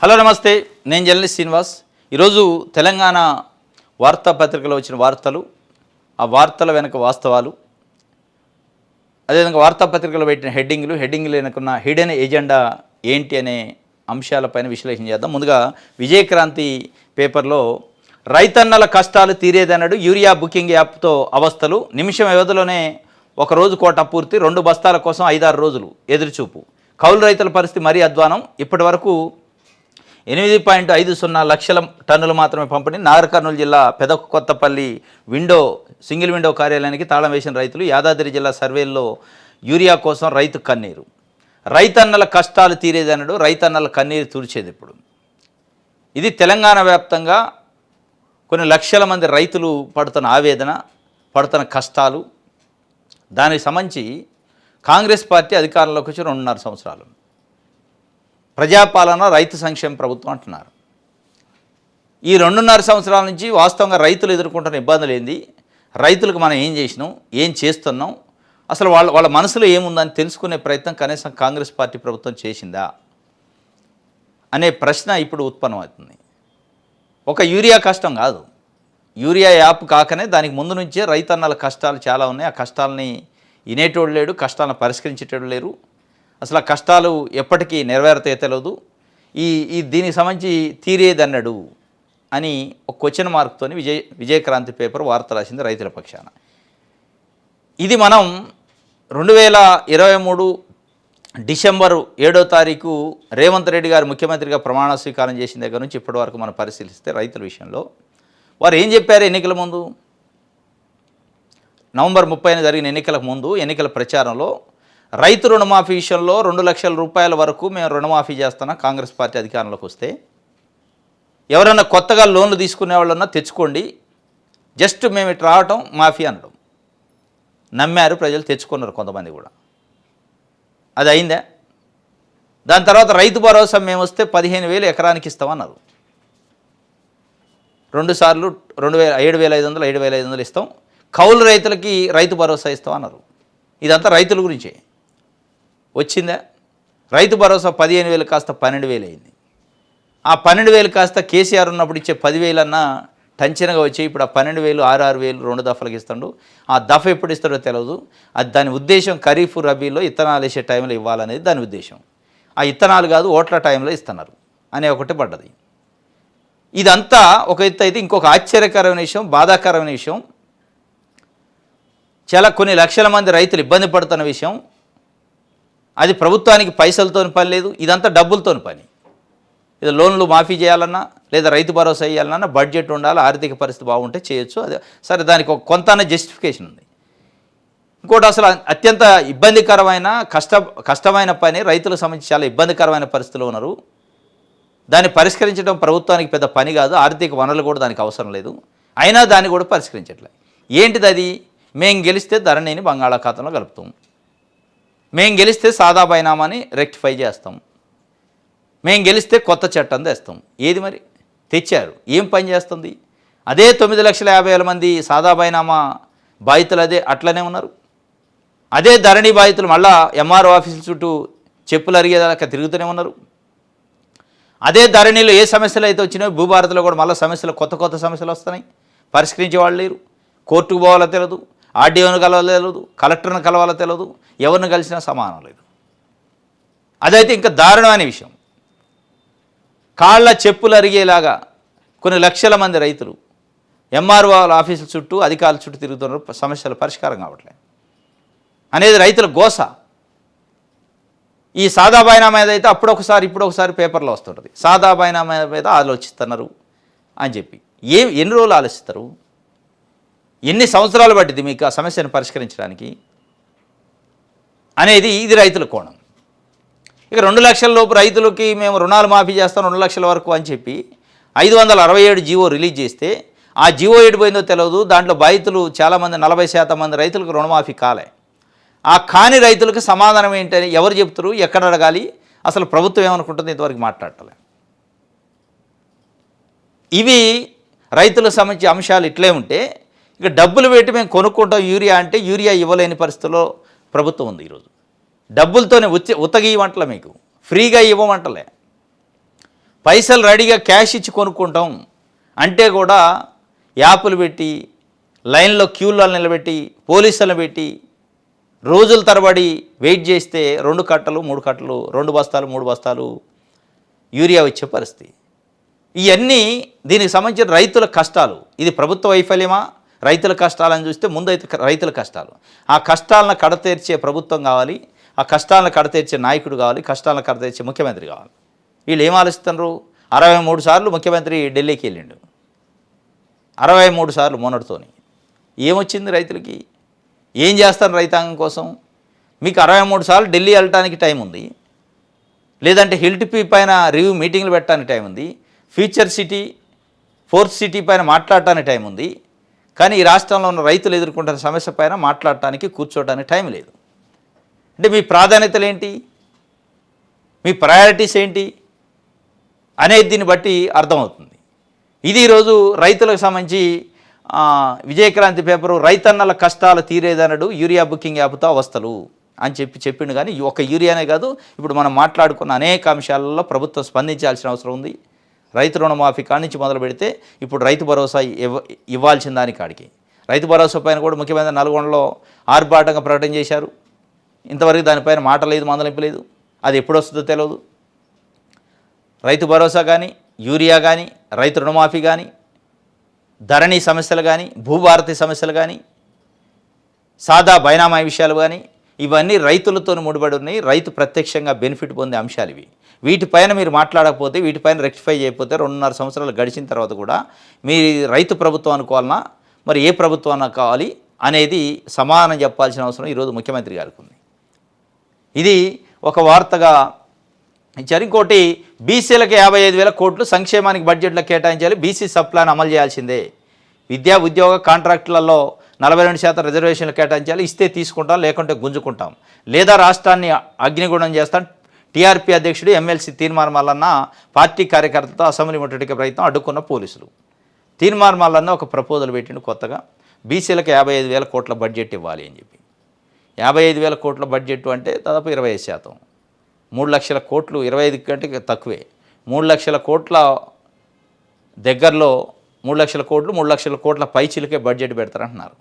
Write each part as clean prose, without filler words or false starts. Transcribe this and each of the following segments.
Hello నమస్తే, నేను journalist Srinivas. ఈరోజు తెలంగాణ వార్తాపత్రికలో వచ్చిన వార్తలు, ఆ వార్తల వెనక వాస్తవాలు, అదేవిధంగా వార్తాపత్రికలో పెట్టిన హెడ్డింగ్లు వెనుకున్న హిడెన్ ఎజెండా ఏంటి అనే అంశాలపైన విశ్లేషణ చేద్దాం. ముందుగా విజయక్రాంతి పేపర్లో రైతన్నల కష్టాలు తీరేదన్నాడు, యూరియా బుకింగ్ యాప్తో అవస్థలు, నిమిషం వ్యవధిలోనే ఒకరోజు కోట పూర్తి, 2 బస్తాల కోసం 5-6 రోజులు ఎదురుచూపు, కౌలు రైతుల పరిస్థితి మరీ అధ్వానం, ఇప్పటి వరకు 8.50 లక్షల టన్నులు మాత్రమే పంపిణీ. నాగర్ కర్నూలు జిల్లా పెదకొత్తపల్లి సింగిల్ విండో కార్యాలయానికి తాళం వేసిన రైతులు. యాదాద్రి జిల్లా సర్వేల్లో యూరియా కోసం రైతు కన్నీరు. రైతన్నల కష్టాలు తీరేదన్నాడు, రైతన్నల కన్నీరు తుడిచేది ఇప్పుడు. ఇది తెలంగాణ వ్యాప్తంగా కొన్ని లక్షల మంది రైతులు పడుతున్న ఆవేదన, పడుతున్న కష్టాలు. దానికి సంబంధించి కాంగ్రెస్ పార్టీ అధికారంలోకి వచ్చి 2.5 సంవత్సరాలు. ప్రజాపాలన, రైతు సంక్షేమ ప్రభుత్వం అంటున్నారు. ఈ 2.5 సంవత్సరాల నుంచి వాస్తవంగా రైతులు ఎదుర్కొంటున్న ఇబ్బందులు ఏంది, రైతులకు మనం ఏం చేసినాం, ఏం చేస్తున్నాం, అసలు వాళ్ళ మనసులో ఏముందని తెలుసుకునే ప్రయత్నం కనీసం కాంగ్రెస్ పార్టీ ప్రభుత్వం చేసిందా అనే ప్రశ్న ఇప్పుడు ఉత్పన్నమవుతుంది. ఒక యూరియా కష్టం కాదు, యూరియా యాప్ కాకనే దానికి ముందు నుంచే రైతన్నల కష్టాలు చాలా ఉన్నాయి. ఆ కష్టాలని వినేటోడు లేడు, కష్టాలను పరిష్కరించేటోడు లేరు. అసలు ఆ కష్టాలు ఎప్పటికీ నెరవేరుతాయో తెలియదు. దీనికి సంబంధించి తీరేదన్నాడు అని ఒక క్వశ్చన్ మార్క్తో విజయక్రాంతి పేపర్ వార్త రాసింది రైతుల పక్షాన. ఇది మనం 2023 డిసెంబర్ 7వ తారీఖు రేవంత్ రెడ్డి గారు ముఖ్యమంత్రిగా ప్రమాణ స్వీకారం చేసిన దగ్గర నుంచి ఇప్పటి వరకు మనం పరిశీలిస్తే రైతుల విషయంలో వారు ఏం చెప్పారు? ఎన్నికల ముందు, నవంబర్ 30న జరిగిన ఎన్నికలకు ముందు ఎన్నికల ప్రచారంలో రైతు రుణమాఫీ విషయంలో 2 లక్షల రూపాయల వరకు మేము రుణమాఫీ చేస్తున్నాం కాంగ్రెస్ పార్టీ అధికారంలోకి వస్తే, ఎవరన్నా కొత్తగా లోన్లు తీసుకునే వాళ్ళన్నా తెచ్చుకోండి, జస్ట్ మేము ఇటు రావటం మాఫీ అనడం. నమ్మారు ప్రజలు, తెచ్చుకున్నారు కొంతమంది కూడా. అది అయిందా? దాని తర్వాత రైతు భరోసా మేము వస్తే 15,000 ఎకరానికి ఇస్తామన్నారు. 2 సార్లు 7,500 7,500 ఇస్తాం, కౌలు రైతులకి రైతు భరోసా ఇస్తామన్నారు. ఇదంతా రైతుల గురించే. వచ్చిందా? రైతు భరోసా 15,000 కాస్త 12,000 అయింది. ఆ 12,000 కాస్త కేసీఆర్ ఉన్నప్పుడు ఇచ్చే 10,000 అన్నా టంచనగా వచ్చి ఇప్పుడు ఆ 12,000 6,000 2 దఫలకు ఇస్తాడు. ఆ దఫ ఎప్పుడు ఇస్తాడో తెలియదు. అది దాని ఉద్దేశం ఖరీఫ్ రబీలో ఇత్తనాలు వేసే టైంలో ఇవ్వాలనేది దాని ఉద్దేశం. ఆ ఇత్తనాలు కాదు, ఓట్ల టైంలో ఇస్తున్నారు అనే ఒకటి పడ్డది. ఇదంతా ఒక ఎత్తు అయితే, ఇంకొక ఆశ్చర్యకరమైన విషయం, బాధాకరమైన విషయం, చాలా కొన్ని లక్షల మంది రైతులు ఇబ్బంది పడుతున్న విషయం. అది ప్రభుత్వానికి పైసలతో పని లేదు, ఇదంతా డబ్బులతో పని. ఇది లోన్లు మాఫీ చేయాలన్నా లేదా రైతు భరోసా వేయాలన్నా బడ్జెట్ ఉండాలి, ఆర్థిక పరిస్థితి బాగుంటే చేయొచ్చు. అదే సరే, దానికి ఒక కొంత జస్టిఫికేషన్ ఉంది. ఇంకోటి, అసలు అత్యంత ఇబ్బందికరమైన కష్టమైన పని, రైతులకు సంబంధించి చాలా ఇబ్బందికరమైన పరిస్థితిలో ఉన్నారు. దాన్ని పరిష్కరించడం ప్రభుత్వానికి పెద్ద పని కాదు, ఆర్థిక వనరులు కూడా దానికి అవసరం లేదు. అయినా దాన్ని కూడా పరిష్కరించట్లేదు. ఏంటిది అది? మేము గెలిస్తే ధరణిని బంగాళాఖాతంలో కలుపుతాం, మేము గెలిస్తే సాదా బైనామాని రెక్టిఫై చేస్తాం, మేము గెలిస్తే కొత్త చట్టం తెస్తాం. ఏది మరి తెచ్చారు? ఏం పని చేస్తుంది? అదే 9,50,000 మంది సాదా బైనామా బాధితులు అట్లనే ఉన్నారు. అదే ధరణి బాధితులు మళ్ళా ఎంఆర్ఓ ఆఫీసుల చుట్టూ చెప్పులు అరిగేదాకా తిరుగుతూనే ఉన్నారు. అదే ధరణిలో ఏ సమస్యలు అయితే వచ్చినాయో భూభారతిలో కూడా మళ్ళీ కొత్త సమస్యలు వస్తున్నాయి, పరిష్కరించే వాళ్ళు లేరు. కోర్టుకు పోవాలో తెలియదు, ఆర్డీఓను కలవాలో తెలియదు, కలెక్టర్ను కలవాలో తెలియదు, ఎవరిని కలిసినా సమానం లేదు. అదైతే ఇంకా దారుణమైన విషయం. కాళ్ళ చెప్పులు అరిగేలాగా కొన్ని లక్షల మంది రైతులు ఎంఆర్ఓ ఆఫీసుల చుట్టూ, అధికారుల చుట్టూ తిరుగుతున్నారు, సమస్యల పరిష్కారం కావట్లేదు అనేది రైతుల గోస. ఈ సాదా బైనామా మీద అయితే ఇప్పుడొకసారి పేపర్లో వస్తుంటుంది, సాదా బైనామా మీద ఆలోచిస్తున్నారు అని చెప్పి. ఎన్ని రోజులు ఆలోచిస్తారు? ఎన్ని సంవత్సరాలు పట్టింది మీకు ఆ సమస్యను పరిష్కరించడానికి అనేది ఇది రైతుల కోణం. ఇక 2 లక్షల లోపు రైతులకి మేము రుణాలు మాఫీ చేస్తాం 2 లక్షల వరకు అని చెప్పి 567 జీవో రిలీజ్ చేస్తే, ఆ జీవో ఎడిపోయిందో తెలియదు. దాంట్లో బాధితులు చాలామంది, 40% మంది రైతులకు రుణమాఫీ కాలే. ఆ కాని రైతులకు సమాధానం ఏంటని ఎవరు చెప్తారు? ఎక్కడ అడగాలి? అసలు ప్రభుత్వం ఏమనుకుంటుంది? ఇంతవరకు మాట్లాడటలే. ఇవి రైతులకు సంబంధించి అంశాలు ఇట్లే ఉంటే, ఇక డబ్బులు పెట్టి మేము కొనుక్కుంటాం యూరియా అంటే యూరియా ఇవ్వలేని పరిస్థితుల్లో ప్రభుత్వం ఉంది ఈరోజు. డబ్బులతోనే ఉత్తగి ఇవ్వమంటలే, మీకు ఫ్రీగా ఇవ్వమంటలే. పైసలు రెడీగా క్యాష్ ఇచ్చి కొనుక్కుంటాం అంటే కూడా యాప్లు పెట్టి లైన్లో క్యూలో నిలబెట్టి పోలీసులను పెట్టి రోజుల తరబడి వెయిట్ చేస్తే 2 కట్టలు 3 కట్టలు 2 బస్తాలు 3 బస్తాలు యూరియా వచ్చే పరిస్థితి. ఇవన్నీ దీనికి సంబంధించిన రైతుల కష్టాలు. ఇది ప్రభుత్వ వైఫల్యమా రైతుల కష్టాలని చూస్తే ముందైతే రైతుల కష్టాలు. ఆ కష్టాలను కడతీర్చే ప్రభుత్వం కావాలి, ఆ కష్టాలను కడతీర్చే నాయకుడు కావాలి, కష్టాలను కడతీర్చే ముఖ్యమంత్రి కావాలి. వీళ్ళు ఏం ఆలోచిస్తున్నారు? 63 సార్లు ముఖ్యమంత్రి ఢిల్లీకి వెళ్ళిండు, 63 సార్లు మొన్నటితోని. ఏమొచ్చింది రైతులకి? ఏం చేస్తారు రైతాంగం కోసం? మీకు 63 సార్లు ఢిల్లీ వెళ్ళటానికి టైం ఉంది, లేదంటే హిల్టిపి పైన రివ్యూ మీటింగ్లు పెట్టడానికి టైం ఉంది, ఫ్యూచర్ సిటీ 4th సిటీ పైన మాట్లాడటానికి టైం ఉంది. కానీ ఈ రాష్ట్రంలో ఉన్న రైతులు ఎదుర్కొంటున్న సమస్య పైన మాట్లాడటానికి కూర్చోవడానికి టైం లేదు. అంటే మీ ప్రాధాన్యతలు ఏంటి, మీ ప్రయారిటీస్ ఏంటి అనేది దీన్ని బట్టి అర్థమవుతుంది. ఇది ఈరోజు రైతులకు సంబంధించి విజయక్రాంతి పేపరు రైతన్నల కష్టాలు తీరేదనడు యూరియా బుకింగ్ యాప్తో అవస్థలు అని చెప్పిండు. కానీ ఒక యూరియానే కాదు, ఇప్పుడు మనం మాట్లాడుకున్న అనేక అంశాలలో ప్రభుత్వం స్పందించాల్సిన అవసరం ఉంది. రైతు రుణమాఫీ కాడి నుంచి మొదలు పెడితే ఇప్పుడు రైతు భరోసా ఇవ్వాల్సిన దాని కాడికి, రైతు భరోసా పైన కూడా ముఖ్యమంత్రి నల్గొండలో ఆర్భాటంగా ప్రకటన చేశారు. ఇంతవరకు దానిపైన మాట లేదు, మందలింపు లేదు. అది ఎప్పుడు వస్తుందో తెలియదు. రైతు భరోసా కానీ, యూరియా కానీ, రైతు రుణమాఫీ కానీ, ధరణి సమస్యలు కానీ, భూభారతి సమస్యలు కానీ, సాదా బైనామా విషయాలు కానీ, ఇవన్నీ రైతులతో ముడిపడి ఉన్నాయి. రైతు ప్రత్యక్షంగా బెనిఫిట్ పొందే అంశాలు ఇవి. వీటిపైన మీరు మాట్లాడకపోతే, వీటిపైన రెక్టిఫై చేయకపోతే 2.5 సంవత్సరాలు గడిచిన తర్వాత కూడా మీ రైతు ప్రభుత్వం అనుకోవాలన్నా మరి ఏ ప్రభుత్వం కావాలి అనేది సమాధానం చెప్పాల్సిన అవసరం ఈరోజు ముఖ్యమంత్రి గారికి ఉంది. ఇది ఒక వార్తగా ఇచ్చారు. ఇంకోటి, బీసీలకు 55,000 కోట్లు సంక్షేమానికి బడ్జెట్లో కేటాయించాలి, బీసీ సబ్ ప్లాన్ అమలు చేయాల్సిందే. విద్యా ఉద్యోగ కాంట్రాక్టులలో 42% రిజర్వేషన్లు కేటాయించాలి, ఇస్తే తీసుకుంటాం లేకుంటే గుంజుకుంటాం, లేదా రాష్ట్రాన్ని అగ్నిగుణం చేస్తాం. టీఆర్పీ అధ్యక్షుడు ఎమ్మెల్సీ తీర్మానం మల్లన్న పార్టీ కార్యకర్తలతో అసెంబ్లీ ముట్టడికి ప్రయత్నం అడ్డుకున్న పోలీసులు. తీర్మానం మల్లన్న ఒక ప్రపోజల్ పెట్టిండు కొత్తగా, బీసీలకు 55,000 కోట్ల బడ్జెట్ ఇవ్వాలి అని చెప్పి. 55,000 కోట్ల బడ్జెట్ అంటే దాదాపు 25%. 3 లక్షల కోట్లు, 25 కంటే తక్కువే. 3 లక్షల కోట్ల దగ్గరలో 3 లక్షల కోట్లు, 3 లక్షల కోట్ల పైచీలకే బడ్జెట్ పెడతారంటున్నారు.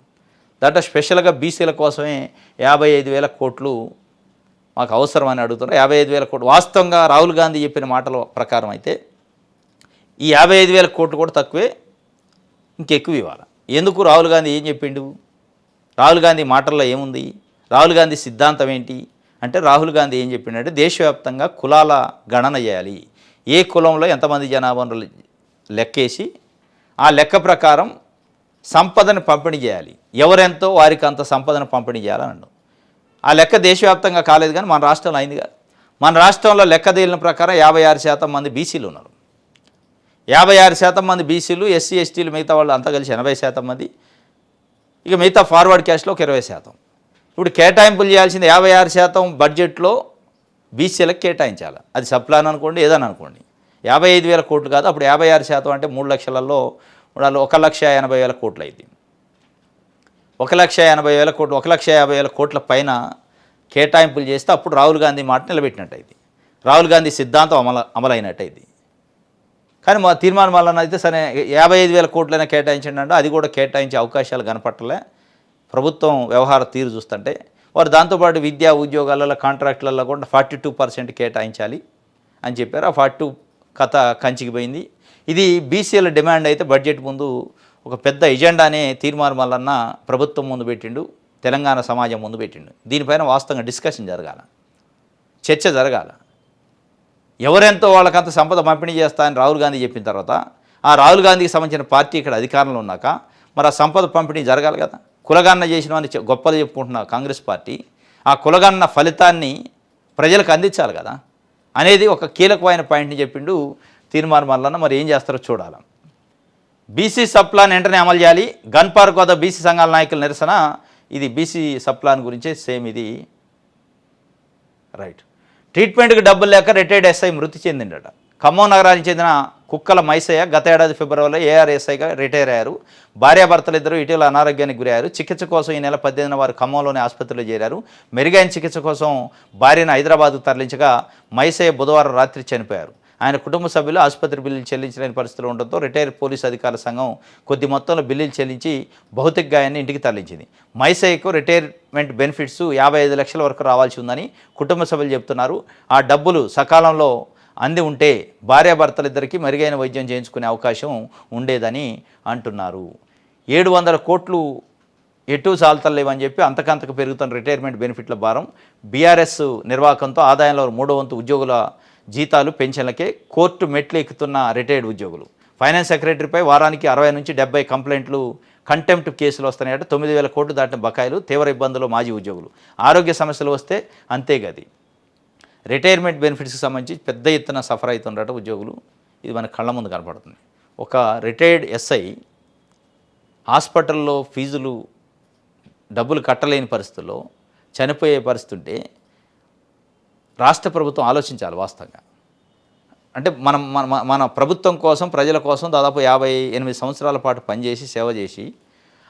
దాంట్లో స్పెషల్గా బీసీల కోసమే 55,000 కోట్లు మాకు అవసరం అని అడుగుతున్నారు. 55,000 కోట్లు వాస్తవంగా రాహుల్ గాంధీ చెప్పిన మాటల ప్రకారం అయితే ఈ 55,000 కోట్లు కూడా తక్కువే, ఇంకెక్కువ ఇవ్వాలి. ఎందుకు? రాహుల్ గాంధీ ఏం చెప్పిండు? రాహుల్ గాంధీ మాటల్లో ఏముంది? రాహుల్ గాంధీ సిద్ధాంతం ఏంటి అంటే, రాహుల్ గాంధీ ఏం చెప్పిండంటే దేశవ్యాప్తంగా కులాల గణన చేయాలి, ఏ కులంలో ఎంతమంది జనాభాను లెక్కేసి ఆ లెక్క ప్రకారం సంపదను పంపిణీ చేయాలి, ఎవరెంతో వారికి అంత సంపదను పంపిణీ చేయాలని అన్నాడు. ఆ లెక్క దేశవ్యాప్తంగా కాలేదు కానీ మన రాష్ట్రంలో అయిందిగా. మన రాష్ట్రంలో లెక్క తేలిన ప్రకారం 56% మంది బీసీలు ఉన్నారు. 56% మంది బీసీలు, ఎస్సీ ఎస్టీలు మిగతా వాళ్ళు అంతా కలిసి 80% మంది, ఇక మిగతా ఫార్వర్డ్ క్యాస్ట్లో ఒక 20%. ఇప్పుడు కేటాయింపులు చేయాల్సింది 56% బడ్జెట్లో బీసీలకు కేటాయించాలి. అది సప్లాన్ అనుకోండి, ఏదని అనుకోండి. 55,000 కోట్లు కాదు. అప్పుడు 56% అంటే 3 లక్షలలో 1,80,000 కోట్లు అయింది. 1,80,000 కోట్లు, 1,50,000 కోట్ల పైన కేటాయింపులు చేస్తే అప్పుడు రాహుల్ గాంధీ మాట నిలబెట్టినట్టయింది, రాహుల్ గాంధీ సిద్ధాంతం అమలైనట్టయింది. కానీ మా తీర్మానం వలన అయితే సరే 55,000 కోట్లైనా కేటాయించండి అంటే అది కూడా కేటాయించే అవకాశాలు కనపట్టలే. ప్రభుత్వం వ్యవహార తీరు చూస్తుంటే వారు దాంతోపాటు విద్యా ఉద్యోగాలలో కాంట్రాక్టులలో కూడా 42% కేటాయించాలి అని చెప్పారు. ఆ 42 కథ కంచికి పోయింది. ఇది బీసీల డిమాండ్ అయితే బడ్జెట్ ముందు ఒక పెద్ద ఎజెండానే తీర్మానం వలన ప్రభుత్వం ముందు పెట్టిండు, తెలంగాణ సమాజం ముందు పెట్టిండు. దీనిపైన వాస్తవంగా డిస్కషన్ జరగాల, చర్చ జరగాల. ఎవరెంతో వాళ్ళకంత సంపద పంపిణీ చేస్తా అని రాహుల్ గాంధీ చెప్పిన తర్వాత ఆ రాహుల్ గాంధీకి సంబంధించిన పార్టీ ఇక్కడ అధికారంలో ఉన్నాక మరి ఆ సంపద పంపిణీ జరగాలి కదా. కులగన్న చేసిన అని గొప్పలు చెప్పుకుంటున్న కాంగ్రెస్ పార్టీ ఆ కులగన్న ఫలితాన్ని ప్రజలకు అందించాలి కదా అనేది ఒక కీలకమైన పాయింట్ని చెప్పిండు తీర్మానం వలన. మరి ఏం చేస్తారో చూడాలి. బీసీ సబ్ ప్లాన్ వెంటనే అమలు చేయాలి, గన్ పార్క్ వద్ద బీసీ సంఘాల నాయకుల నిరసన. ఇది బీసీ సబ్ ప్లాన్ గురించే సేమ్ ఇది. రైట్. ట్రీట్మెంట్కి డబ్బులు లేక రిటైర్డ్ ఎస్ఐ మృతి చెందిండట. ఖమ్మం నగరానికి చెందిన కుక్కల మైసయ్య గత ఏడాది ఫిబ్రవరిలో ఏఆర్ఎస్ఐగా రిటైర్ అయ్యారు. భార్యాభర్తలు ఇద్దరు ఇటీవల అనారోగ్యానికి గురయ్యారు. చికిత్స కోసం ఈ నెల 18న వారు ఖమ్మంలోని ఆసుపత్రిలో చేరారు. మెరుగైన చికిత్స కోసం భార్యను హైదరాబాద్కు తరలించగా మైసయ్య బుధవారం రాత్రి చనిపోయారు. ఆయన కుటుంబ సభ్యులు ఆసుపత్రి బిల్లులు చెల్లించలేని పరిస్థితులు ఉండడంతో రిటైర్ పోలీస్ అధికారుల సంఘం కొద్ది మొత్తంలో బిల్లులు చెల్లించి భౌతిక గాయాన్ని ఇంటికి తరలించింది. మైసయ్యకు రిటైర్మెంట్ బెనిఫిట్స్ 55 లక్షల వరకు రావాల్సి ఉందని కుటుంబ సభ్యులు చెబుతున్నారు. ఆ డబ్బులు సకాలంలో అంది ఉంటే భార్యాభర్తలిద్దరికీ మెరుగైన వైద్యం చేయించుకునే అవకాశం ఉండేదని అంటున్నారు. 700 కోట్లు ఎటు చాలతలేవని చెప్పి అంతకంతకు పెరుగుతున్న రిటైర్మెంట్ బెనిఫిట్ల భారం, బీఆర్ఎస్ నిర్వాహకంతో ఆదాయంలో 3వ వంతు ఉద్యోగుల జీతాలు పెన్షన్లకే కోర్టు మెట్లు ఎక్కుతున్న రిటైర్డ్ ఉద్యోగులు. ఫైనాన్స్ సెక్రటరీపై వారానికి 60 నుంచి 70 కంప్లైంట్లు, కంటెంప్ట్ కేసులు వస్తున్నాయట. 9,000 కోట్లు దాటిన బకాయిలు, తీవ్ర ఇబ్బందులు మాజీ ఉద్యోగులు. ఆరోగ్య సమస్యలు వస్తే అంతేగది. రిటైర్మెంట్ బెనిఫిట్స్కి సంబంధించి పెద్ద ఎత్తున సఫర్ అవుతుండట ఉద్యోగులు. ఇది మన కళ్ళ ముందు కనపడుతుంది. ఒక రిటైర్డ్ ఎస్ఐ హాస్పిటల్లో ఫీజులు డబ్బులు కట్టలేని పరిస్థితుల్లో చనిపోయే పరిస్థితి ఉంటే రాష్ట్ర ప్రభుత్వం ఆలోచించాలి వాస్తవంగా. అంటే మన ప్రభుత్వం కోసం, ప్రజల కోసం దాదాపు 58 సంవత్సరాల పాటు పనిచేసి సేవ చేసి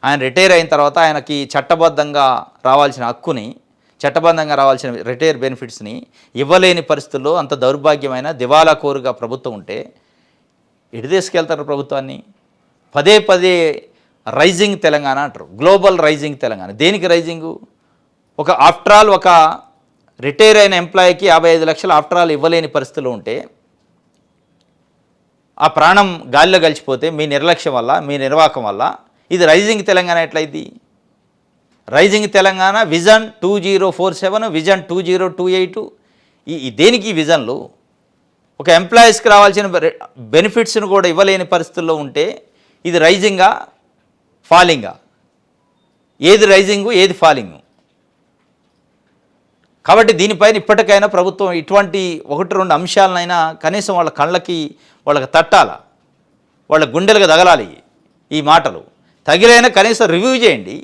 ఆయన రిటైర్ అయిన తర్వాత ఆయనకి చట్టబద్ధంగా రావాల్సిన హక్కుని, చట్టబద్ధంగా రావాల్సిన రిటైర్ బెనిఫిట్స్ని ఇవ్వలేని పరిస్థితుల్లో అంత దౌర్భాగ్యమైన దివాలా కోరుగా ప్రభుత్వం ఉంటే ఎటు తీసుకెళ్తారు ప్రభుత్వాన్ని? పదే పదే రైజింగ్ తెలంగాణ అంటారు, గ్లోబల్ రైజింగ్ తెలంగాణ. దేనికి రైజింగు? ఒక ఆఫ్టర్ ఆల్ ఒక రిటైర్ అయిన ఎంప్లాయీకి 55 లక్షలు ఆఫ్టర్ ఆల్ ఇవ్వలేని పరిస్థితులు ఉంటే, ఆ ప్రాణం గాలిలో కలిసిపోతే మీ నిర్లక్ష్యం వల్ల, మీ నిర్వాహకం వల్ల ఇది రైజింగ్ తెలంగాణ ఎట్లయింది? రైజింగ్ తెలంగాణ విజన్ 2047, విజన్ 2028 ఈ దేనికి విజన్లు? ఒక ఎంప్లాయీస్కి రావాల్సిన బెనిఫిట్స్ను కూడా ఇవ్వలేని పరిస్థితుల్లో ఉంటే ఇది రైజింగా, ఫాలింగా? ఏది రైజింగు, ఏది ఫాలింగు? కాబట్టి దీనిపైన ఇప్పటికైనా ప్రభుత్వం ఇటువంటి 1-2 అంశాలనైనా కనీసం వాళ్ళ కళ్ళకి వాళ్ళకి తట్టాల, వాళ్ళ గుండెలకు తగలాలి ఈ మాటలు. తగిలైనా కనీసం రివ్యూ చేయండి.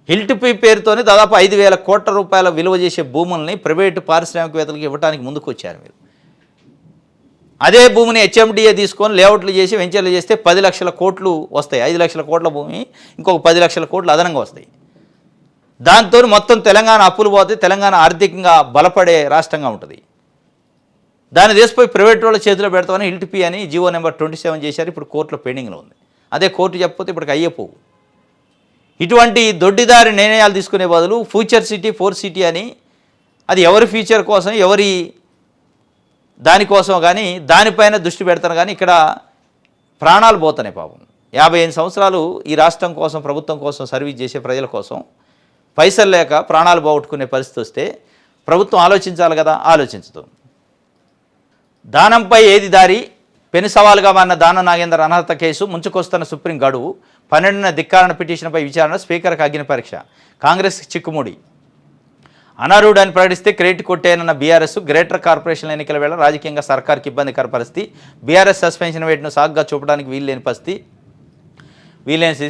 హిల్టిపి పేరుతోనే దాదాపు 5,000 కోట్ల రూపాయల విలువ చేసే భూముల్ని ప్రైవేటు పారిశ్రామికవేత్తలకు ఇవ్వడానికి ముందుకు వచ్చారు మీరు. అదే భూమిని హెచ్ఎండిఏ తీసుకొని లేఅవుట్లు చేసి వెంచర్లు చేస్తే 10 లక్షల కోట్లు వస్తాయి. 5 లక్షల కోట్ల భూమి ఇంకొక 10 లక్షల కోట్లు అదనంగా వస్తాయి. దాంతో మొత్తం తెలంగాణ అప్పులు పోతే తెలంగాణ ఆర్థికంగా బలపడే రాష్ట్రంగా ఉంటుంది. దాన్ని తీసిపోయి ప్రైవేట్ వాళ్ళ చేతిలో పెడతామని హిల్టిపి అని జీవో నెంబర్ 27 చేశారు. ఇప్పుడు కోర్టులో పెండింగ్లో ఉంది. అదే కోర్టు చెప్పకపోతే ఇప్పటికి అయ్యేపోవు. ఇటువంటి దొడ్డిదారి నిర్ణయాలు తీసుకునే బదులు ఫ్యూచర్ సిటీ, 4 సిటీ అని, అది ఎవరి ఫ్యూచర్ కోసం, ఎవరి దానికోసం కానీ దానిపైన దృష్టి పెడతాను. కానీ ఇక్కడ ప్రాణాలు పోతున్నాయి పాపం. 58 సంవత్సరాలు ఈ రాష్ట్రం కోసం, ప్రభుత్వం కోసం సర్వీస్ చేసే ప్రజల కోసం పైసలు లేక ప్రాణాలు పోగొట్టుకునే పరిస్థితి వస్తే ప్రభుత్వం ఆలోచించాలి కదా, ఆలోచించదు. దానంపై ఏది దారి? పెను సవాలుగా మారిన దానం నాగేందర్ అనర్హత కేసు ముంచుకొస్తున్న సుప్రీం గడువు. 12న ధిక్కారణ పిటిషన్పై విచారణ, స్పీకర్కి అగ్ని పరీక్ష. కాంగ్రెస్ చిక్కుముడి. అనర్హుడని ప్రకటిస్తే క్రెడిట్ కొట్టేనన్న బీఆర్ఎస్. గ్రేటర్ కార్పొరేషన్ ఎన్నికల వేళ రాజకీయంగా సర్కార్కి ఇబ్బందికర పరిస్థితి. బీఆర్ఎస్ సస్పెన్షన్ వేటును సాగ్గా చూపడానికి వీల్లేని పరిస్థితి.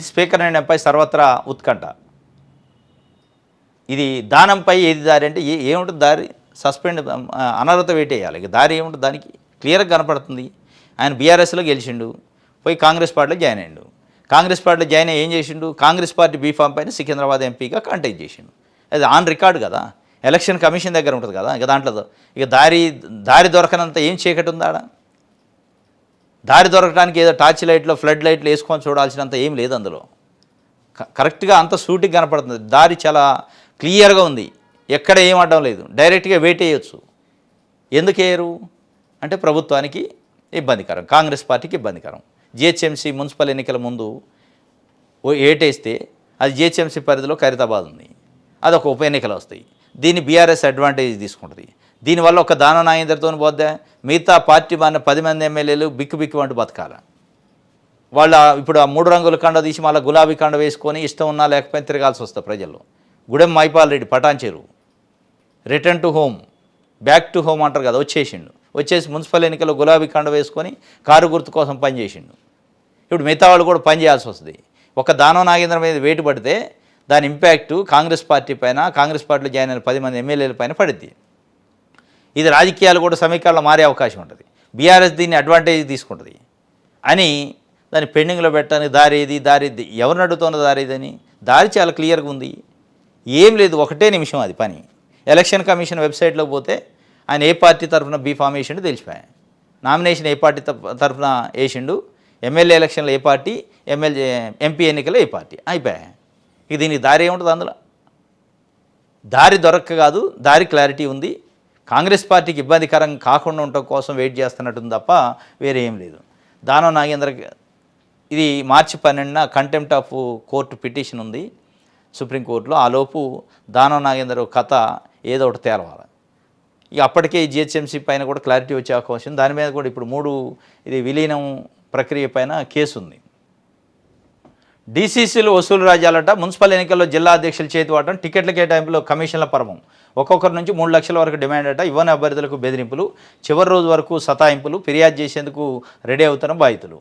స్పీకర్ నిర్ణయంపై సర్వత్రా ఉత్కంఠ. ఇది దానంపై ఏది దారి అంటే ఏముంటుంది దారి? సస్పెండ్, అనర్హత వేటేయాలి. ఇక దారి ఏముంటుంది? దానికి క్లియర్గా కనపడుతుంది. ఆయన బీఆర్ఎస్లో గెలిచిండు, పోయి కాంగ్రెస్ పార్టీలో జాయిన్ అయ్యిండు. కాంగ్రెస్ పార్టీలో జాయిన్ అయ్యి ఏం చేసిండు? కాంగ్రెస్ పార్టీ బీఫామ్ పైన సికింద్రాబాద్ ఎంపీగా కాంటాక్ట్ చేసిండు. అది ఆన్ రికార్డు కదా, ఎలక్షన్ కమిషన్ దగ్గర ఉంటుంది కదా. ఇక దాంట్లో ఇక దారి దొరకనంత ఏం చీకటి ఉందా? దారి దొరకడానికి ఏదో టార్చ్ లైట్లో, ఫ్లడ్ లైట్లు వేసుకొని చూడాల్సినంత ఏం లేదు అందులో. కరెక్ట్గా అంత సూటిగా కనపడుతుంది. దారి చాలా క్లియర్గా ఉంది, ఎక్కడ ఏం అడ్డం లేదు. డైరెక్ట్గా వెయిట్ వేయచ్చు. ఎందుకు వేయరు అంటే ప్రభుత్వానికి ఇబ్బందికరం, కాంగ్రెస్ పార్టీకి ఇబ్బందికరం. జిహెచ్ఎంసీ మున్సిపల్ ఎన్నికల ముందు ఏటేస్తే అది జిహెచ్ఎంసీ పరిధిలో ఖైరతాబాద్ ఉంది, అదొక ఉప ఎన్నికలు వస్తాయి. దీన్ని బీఆర్ఎస్ అడ్వాంటేజ్ తీసుకుంటుంది. దీనివల్ల ఒక దానం నాగేందర్తో పోద్దా, మిగతా పార్టీ మన 10 మంది ఎమ్మెల్యేలు బిక్కు అంటూ బతకాల. వాళ్ళ ఇప్పుడు ఆ 3 రంగుల కండ తీసి మళ్ళీ గులాబీ కండ వేసుకొని ఇష్టం ఉన్నా లేకపోయినా తిరగాల్సి వస్తుంది ప్రజల్లో. Gudem Mahipal Reddy Patancheru return to home, back to home అంటారు కదా, వచ్చేసి మున్సిపల్ ఎన్నికల్లో గులాబీ కండ వేసుకొని కారు గుర్తు కోసం పనిచేసిండు. ఇప్పుడు మిగతా వాళ్ళు కూడా పని చేయాల్సి వస్తుంది. ఒక దానం నాగేంద్ర మీద వేటు పడితే దాని ఇంపాక్టు కాంగ్రెస్ పార్టీ పైన, కాంగ్రెస్ పార్టీలో జాయిన్ అయిన 10 మంది ఎమ్మెల్యేల పైన పడుద్ది. ఇది రాజకీయాలు కూడా సమీకరణలో మారే అవకాశం ఉంటుంది. బీఆర్ఎస్ దీన్ని అడ్వాంటేజ్ తీసుకుంటుంది అని దాన్ని పెండింగ్లో పెట్టడానికి దారి ఎవరిని అడుగుతున్న దారి ఇదని? దారి చాలా క్లియర్గా ఉంది. ఏం లేదు, ఒకటే నిమిషం అది పని. ఎలక్షన్ కమిషన్ వెబ్సైట్లోకి పోతే ఆయన ఏ పార్టీ తరఫున బీఫామ్ వేసిండు తెలిసిపోయాయి. నామినేషన్ ఏ పార్టీ తరఫున వేసిండు, ఎమ్మెల్యే ఎలక్షన్లో ఏ పార్టీ, ఎంపీ ఎన్నికల్లో ఏ పార్టీ, అయిపోయాయి. ఇక దీనికి దారి ఏముంటుంది? అందులో దారి దొరక్క కాదు, దారి క్లారిటీ ఉంది. కాంగ్రెస్ పార్టీకి ఇబ్బందికరం కాకుండా ఉండటం కోసం వెయిట్ చేస్తున్నట్టుంది తప్ప వేరే ఏం లేదు. దానం నాగేంద్ర ఇది మార్చి 12న కంటెంప్ట్ ఆఫ్ కోర్టు పిటిషన్ ఉంది సుప్రీంకోర్టులో. ఆలోపు దానం నాగేంద్ర కథ ఏదో ఒకటి తేలవాలి. ఇక అప్పటికే జిహెచ్ఎంసీ పైన కూడా క్లారిటీ వచ్చే అవకాశం ఉంది. దాని మీద కూడా ఇప్పుడు ఇది విలీనం ప్రక్రియ పైన కేసు ఉంది. డీసీసీలు వసూలు రాజ్యాలట, మున్సిపల్ ఎన్నికల్లో జిల్లా అధ్యక్షుల చేతివాటం, టికెట్ల కేటాయింపులో కమిషన్ల పర్వం, ఒక్కొక్కరి నుంచి 3 లక్షల వరకు డిమాండ్ అట, ఇవ్వని అభ్యర్థులకు బెదిరింపులు, చివరి రోజు వరకు సతాయింపులు, ఫిర్యాదు చేసేందుకు రెడీ అవుతున్న బాధితులు.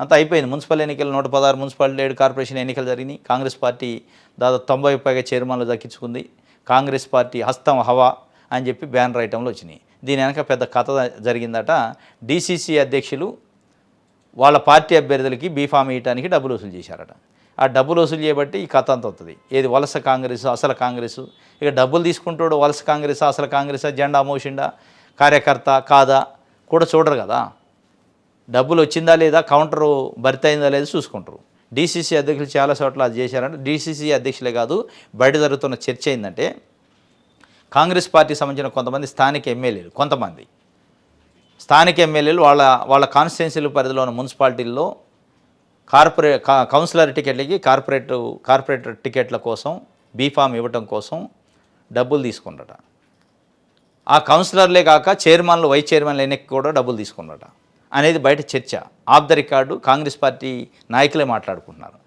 అంతా అయిపోయింది. మున్సిపల్ ఎన్నికలు 116 మున్సిపాలిటీ 7 కార్పొరేషన్ ఎన్నికలు జరిగినాయి. కాంగ్రెస్ పార్టీ దాదాపు 90 పైగా చైర్మన్లు దక్కించుకుంది. కాంగ్రెస్ పార్టీ హస్తం హవా అని చెప్పి బ్యానర్ ఐటంలో వచ్చినాయి. దీని వెనక పెద్ద కథ జరిగిందట. డీసీసీ అధ్యక్షులు వాళ్ళ పార్టీ అభ్యర్థులకి బీఫామ్ ఇవ్వడానికి డబ్బులు వసూలు చేశారట. ఆ డబ్బులు వసూలు చేయబట్టి ఈ కథ అంత అవుతుంది. ఏది వలస కాంగ్రెస్, అసలు కాంగ్రెస్. ఇక డబ్బులు తీసుకుంటాడు వలస కాంగ్రెస్, అసలు కాంగ్రెస్, జెండా మోసిండా, కార్యకర్త కాదా కూడా చూడరు కదా. డబ్బులు వచ్చిందా లేదా, కౌంటరు భర్తీ అయిందా లేదా చూసుకుంటారు. డీసీసీ అధ్యక్షులు చాలా చోట్ల అది చేశారంటే. డీసీసీ అధ్యక్షులే కాదు, బయట జరుగుతున్న చర్చ ఏంటంటే కాంగ్రెస్ పార్టీకి సంబంధించిన కొంతమంది స్థానిక ఎమ్మెల్యేలు, స్థానిక ఎమ్మెల్యేలు వాళ్ళ కాన్స్టిట్యున్సీల పరిధిలో ఉన్న మున్సిపాలిటీల్లో కౌన్సిలర్ టికెట్లకి కార్పొరేటర్ టికెట్ల కోసం బీఫామ్ ఇవ్వటం కోసం డబ్బులు తీసుకున్నారట. ఆ కౌన్సిలర్లే కాక చైర్మన్లు, వైస్ చైర్మన్లు ఎన్నిక కూడా డబ్బులు తీసుకున్నారట అనేది బయట చర్చ. Of the record Congress party నాయకులే మాట్లాడుకుంటున్నారు.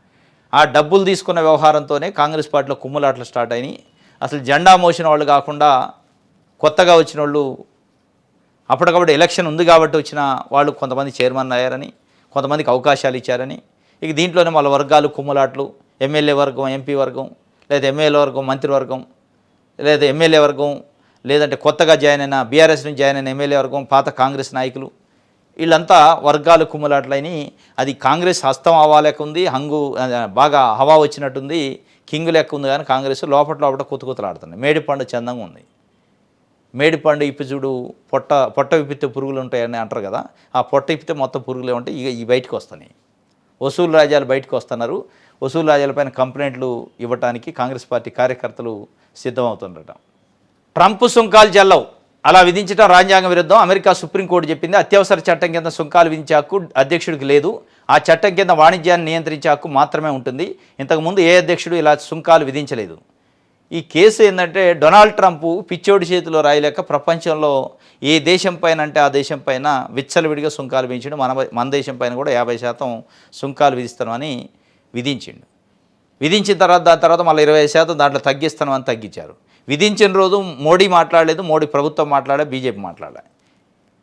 ఆ డబ్బులు తీసుకున్న వ్యవహారంతోనే కాంగ్రెస్ పార్టీలో కుమ్ములాట్లు స్టార్ట్ అయినాయి. అసలు జెండా మోసిన వాళ్ళు కాకుండా కొత్తగా వచ్చిన వాళ్ళు, అప్పటికప్పుడు ఎలక్షన్ ఉంది కాబట్టి వచ్చిన వాళ్ళు కొంతమంది చైర్మన్ అయ్యారని, కొంతమందికి అవకాశాలు ఇచ్చారని. ఇక దీంట్లోనే వాళ్ళ వర్గాలు కుమ్ములాట్లు, ఎమ్మెల్యే వర్గం, ఎంపీ వర్గం, లేదా ఎమ్మెల్యే వర్గం, మంత్రివర్గం, లేదా ఎమ్మెల్యే వర్గం, లేదంటే కొత్తగా జాయిన్ అయిన బీఆర్ఎస్ నుంచి జాయిన్ అయిన ఎమ్మెల్యే వర్గం, పాత కాంగ్రెస్ నాయకులు, వీళ్ళంతా వర్గాలు కుమ్ములాట్లని. అది కాంగ్రెస్ హస్తం హవా లెక్క ఉంది, బాగా హవా వచ్చినట్టుంది, కింగ్ లెక్క ఉంది. కానీ కాంగ్రెస్ లోపల కుతకుతలాడుతుంది. మేడిపండు చందంగా ఉంది. మేడిపండు ఇప్పి చూడు, పొట్ట విప్పితే పురుగులు ఉంటాయని అంటారు కదా. ఆ పొట్ట ఇప్పితే మొత్తం పురుగులే ఉంటాయి. ఇక ఈ బయటకు వస్తున్నాయి. వసూలు రాజ్యాలు బయటకు వస్తున్నారు. వసూలు రాజ్యాలపైన కంప్లైంట్లు ఇవ్వడానికి కాంగ్రెస్ పార్టీ కార్యకర్తలు సిద్ధమవుతుండటం. ట్రంప్ సుంకాలు చెల్లవు, అలా విధించడం రాజ్యాంగ విరుద్ధం. అమెరికా సుప్రీంకోర్టు చెప్పింది. అత్యవసర చట్టం కింద సుంకాలు విధించే హక్కు అధ్యక్షుడికి లేదు. ఆ చట్టం కింద వాణిజ్యాన్ని నియంత్రించే హక్కు మాత్రమే ఉంటుంది. ఇంతకుముందు ఏ అధ్యక్షుడు ఇలా సుంకాలు విధించలేదు. ఈ కేసు ఏంటంటే డొనాల్డ్ ట్రంప్ పిచ్చోడి చేతిలో రాయలేక ప్రపంచంలో ఏ దేశం పైన అంటే ఆ దేశం పైన విచ్చలవిడిగా సుంకాలు విధించడం. మన దేశం పైన కూడా 50% సుంకాలు విధిస్తామని విధించిండు. విధించిన దాని తర్వాత మళ్ళీ 20% దాంట్లో తగ్గిస్తామని తగ్గించారు. విధించిన రోజు మోడీ మాట్లాడలేదు, మోడీ ప్రభుత్వం మాట్లాడే, బీజేపీ మాట్లాడాలి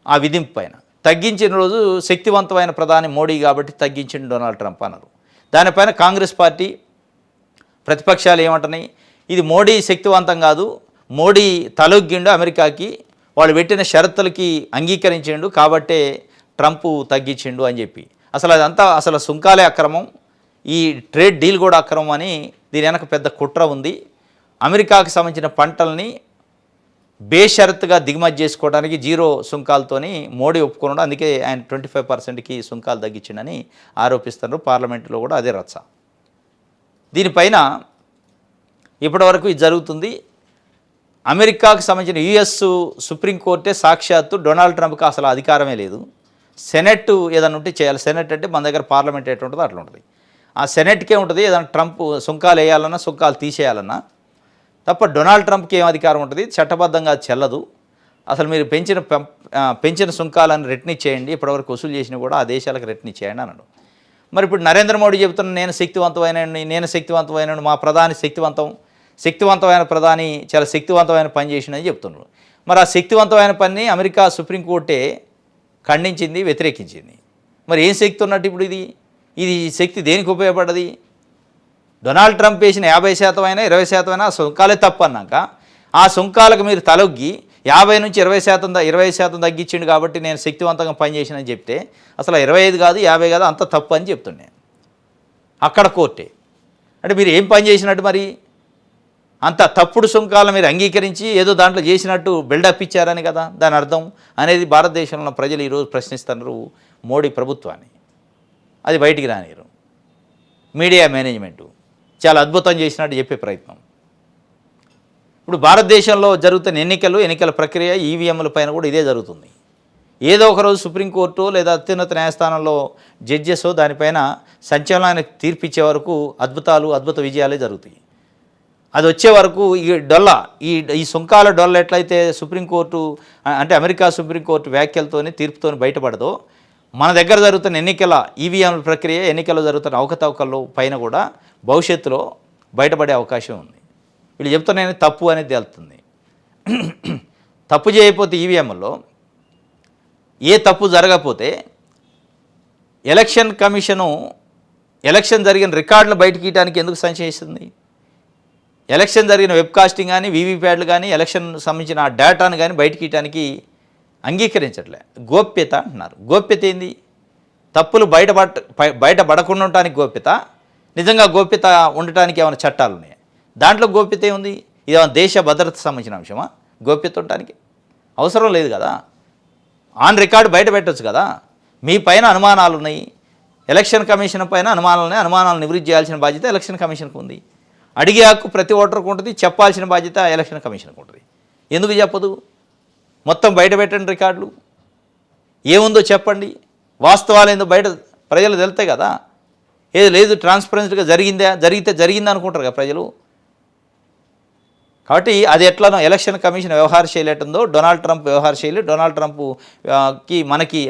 ఆ విధింపు పైన. తగ్గించిన రోజు శక్తివంతమైన ప్రధాని మోడీ కాబట్టి తగ్గించిండు డొనాల్డ్ ట్రంప్ అన్నారు. దానిపైన కాంగ్రెస్ పార్టీ ప్రతిపక్షాలు ఏమంటున్నాయి? ఇది మోడీ శక్తివంతం కాదు, మోడీ తలొగ్గిండు అమెరికాకి, వాళ్ళు పెట్టిన షరతులకి అంగీకరించిండు కాబట్టే ట్రంప్ తగ్గించిండు అని చెప్పి. అసలు సుంకాలే అక్రమం, ఈ ట్రేడ్ డీల్ కూడా అక్రమం అని దీని వెనక పెద్ద కుట్ర ఉంది. అమెరికాకి సంబంధించిన పంటల్ని బేషరతుగా దిగుమతి చేసుకోవడానికి 0 సుంకాలతోని మోడీ ఒప్పుకున్నాడు. అందుకే ఆయన 25%కి సుంకాలు తగ్గించిండని ఆరోపిస్తున్నారు. పార్లమెంటులో కూడా అదే రచ్చ. దీనిపైన ఇప్పటివరకు ఇది జరుగుతుంది. అమెరికాకు సంబంధించిన యుఎస్ సుప్రీంకోర్టే సాక్షాత్తు డొనాల్డ్ ట్రంప్కి అసలు అధికారమే లేదు. సెనెట్ ఏదైనా ఉంటే చేయాలి. సెనెట్ అంటే మన దగ్గర పార్లమెంట్ ఎట్లా ఉంటుందో అట్లా ఉంటుంది. ఆ సెనెట్కే ఉంటుంది ఏదైనా ట్రంప్ సుంకాలు వేయాలన్నా సుంకాలు తీసేయాలన్నా. తప్ప డొనాల్డ్ ట్రంప్కి ఏం అధికారం ఉంటుంది? చట్టబద్ధంగా చెల్లదు. అసలు మీరు పెంచిన సుంకాలను రెట్ని చేయండి, ఇప్పటివరకు వసూలు చేసినా కూడా ఆ దేశాలకు రెట్ని చేయండి అన్నాడు. మరి ఇప్పుడు నరేంద్ర మోడీ చెబుతున్న నేను శక్తివంతమైన మా ప్రధాని శక్తివంతమైన ప్రధాని చాలా శక్తివంతమైన పని చేసిందని చెప్తున్నారు. మరి ఆ శక్తివంతమైన పని అమెరికా సుప్రీంకోర్టే ఖండించింది, వ్యతిరేకించింది. మరి ఏం శక్తి ఉన్నట్టు ఇప్పుడు ఇది శక్తి దేనికి ఉపయోగపడ్డది? డొనాల్డ్ ట్రంప్ వేసిన 50% అయినా 20% ఆ సుంకాలే తప్పు అన్నాక ఆ సుంకాలకు మీరు తలొగ్గి 50 నుంచి 20% తగ్గించిండు కాబట్టి నేను శక్తివంతంగా పనిచేసినని చెప్తే అసలు 25 కాదు 50 కాదు అంత తప్పు అని చెప్తుండే అక్కడ కోర్టే. అంటే మీరు ఏం పని చేసినట్టు? మరి అంత తప్పుడు సుంకాలను మీరు అంగీకరించి ఏదో దాంట్లో చేసినట్టు బిల్డప్ ఇచ్చారని కదా దాని అర్థం అనేది భారతదేశంలో ప్రజలు ఈరోజు ప్రశ్నిస్తున్నారు మోడీ ప్రభుత్వాన్ని. అది బయటికి రానిరు. మీడియా మేనేజ్మెంటు చాలా అద్భుతం చేసినట్టు చెప్పే ప్రయత్నం. ఇప్పుడు భారతదేశంలో జరుగుతున్న ఎన్నికల ప్రక్రియ ఈవీఎంల పైన కూడా ఇదే జరుగుతుంది. ఏదో ఒకరోజు సుప్రీంకోర్టు లేదా అత్యున్నత న్యాయస్థానంలో జడ్జెస్ దానిపైన సంచలనాన్ని తీర్పిచ్చే వరకు అద్భుత విజయాలే జరుగుతాయి. అది వచ్చే వరకు ఈ సుంకాల డొల్ల ఎట్లయితే సుప్రీంకోర్టు అంటే అమెరికా సుప్రీంకోర్టు వ్యాఖ్యలతోని తీర్పుతోని బయటపడదో, మన దగ్గర జరుగుతున్న ఈవీఎంల ప్రక్రియ ఎన్నికల్లో జరుగుతున్న అవకతవకల్లో పైన కూడా భవిష్యత్తులో బయటపడే అవకాశం ఉంది. వీళ్ళు చెప్తున్న తప్పు అనేది తేలుతుంది. తప్పు చేయకపోతే ఈవీఎంలో ఏ తప్పు జరగకపోతే ఎలక్షన్ కమిషను ఎలక్షన్ జరిగిన రికార్డులు బయటకు ఇవ్వడానికి ఎందుకు సంశయిస్తుంది? ఎలక్షన్ జరిగిన వెబ్కాస్టింగ్ కానీ వీవీప్యాడ్లు కానీ ఎలక్షన్ సంబంధించిన ఆ డేటాను కానీ బయటకు ఇవ్వడానికి అంగీకరించట్లే. గోప్యత అంటున్నారు. గోప్యత ఏంది? తప్పులు బయటపడకుండా ఉండటానికి గోప్యత, నిజంగా గోప్యత ఉండటానికి ఏమైనా చట్టాలు ఉన్నాయా? దాంట్లో గోప్యత ఏముంది? ఇదేమైనా దేశ భద్రతకు సంబంధించిన అంశమా? గోప్యత ఉండటానికి అవసరం లేదు కదా. ఆన్ రికార్డు బయట పెట్టచ్చు కదా. మీ పైన అనుమానాలు ఉన్నాయి, ఎలక్షన్ కమిషన్ పైన అనుమానాలు ఉన్నాయి, అనుమానాలు నివృత్తి చేయాల్సిన బాధ్యత ఎలక్షన్ కమిషన్కు ఉంది. అడిగే హక్కు ప్రతి ఓటర్కు ఉంటుంది, చెప్పాల్సిన బాధ్యత ఎలక్షన్ కమిషన్కు ఉంటుంది. ఎందుకు చెప్పదు? మొత్తం బయట పెట్టండి, రికార్డులు ఏముందో చెప్పండి, వాస్తవాలు ఏందో బయట ప్రజలు తెలుతాయి కదా. ఏది లేదు ట్రాన్స్పరెన్సీగా జరిగిందా అనుకుంటారు కదా ప్రజలు. కాబట్టి అది ఎట్లనో ఎలక్షన్ కమిషన్ వ్యవహార శైలి ఎట్టుందో డొనాల్డ్ ట్రంప్ వ్యవహార శైలి, డొనాల్డ్ ట్రంప్కి మనకి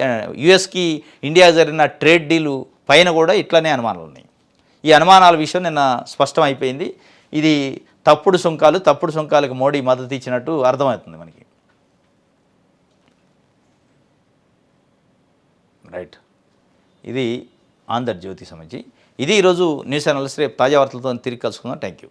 యుఎస్కి ఇండియా జరిగిన ట్రేడ్ డీలు పైన కూడా ఇట్లనే అనుమానాలు ఉన్నాయి. ఈ అనుమానాల విషయం నిన్న స్పష్టం అయిపోయింది. ఇది తప్పుడు సుంకాలకు మోడీ మద్దతు ఇచ్చినట్టు అర్థమవుతుంది మనకి. రైట్, ఇది ఆంధ్రజ్యోతి సంబంధించి. ఇది ఈరోజు న్యూస్ అనాలిసిస్. రేపు తాజా వార్తలతో తిరిగి కలుసుకుందాం. Thank you.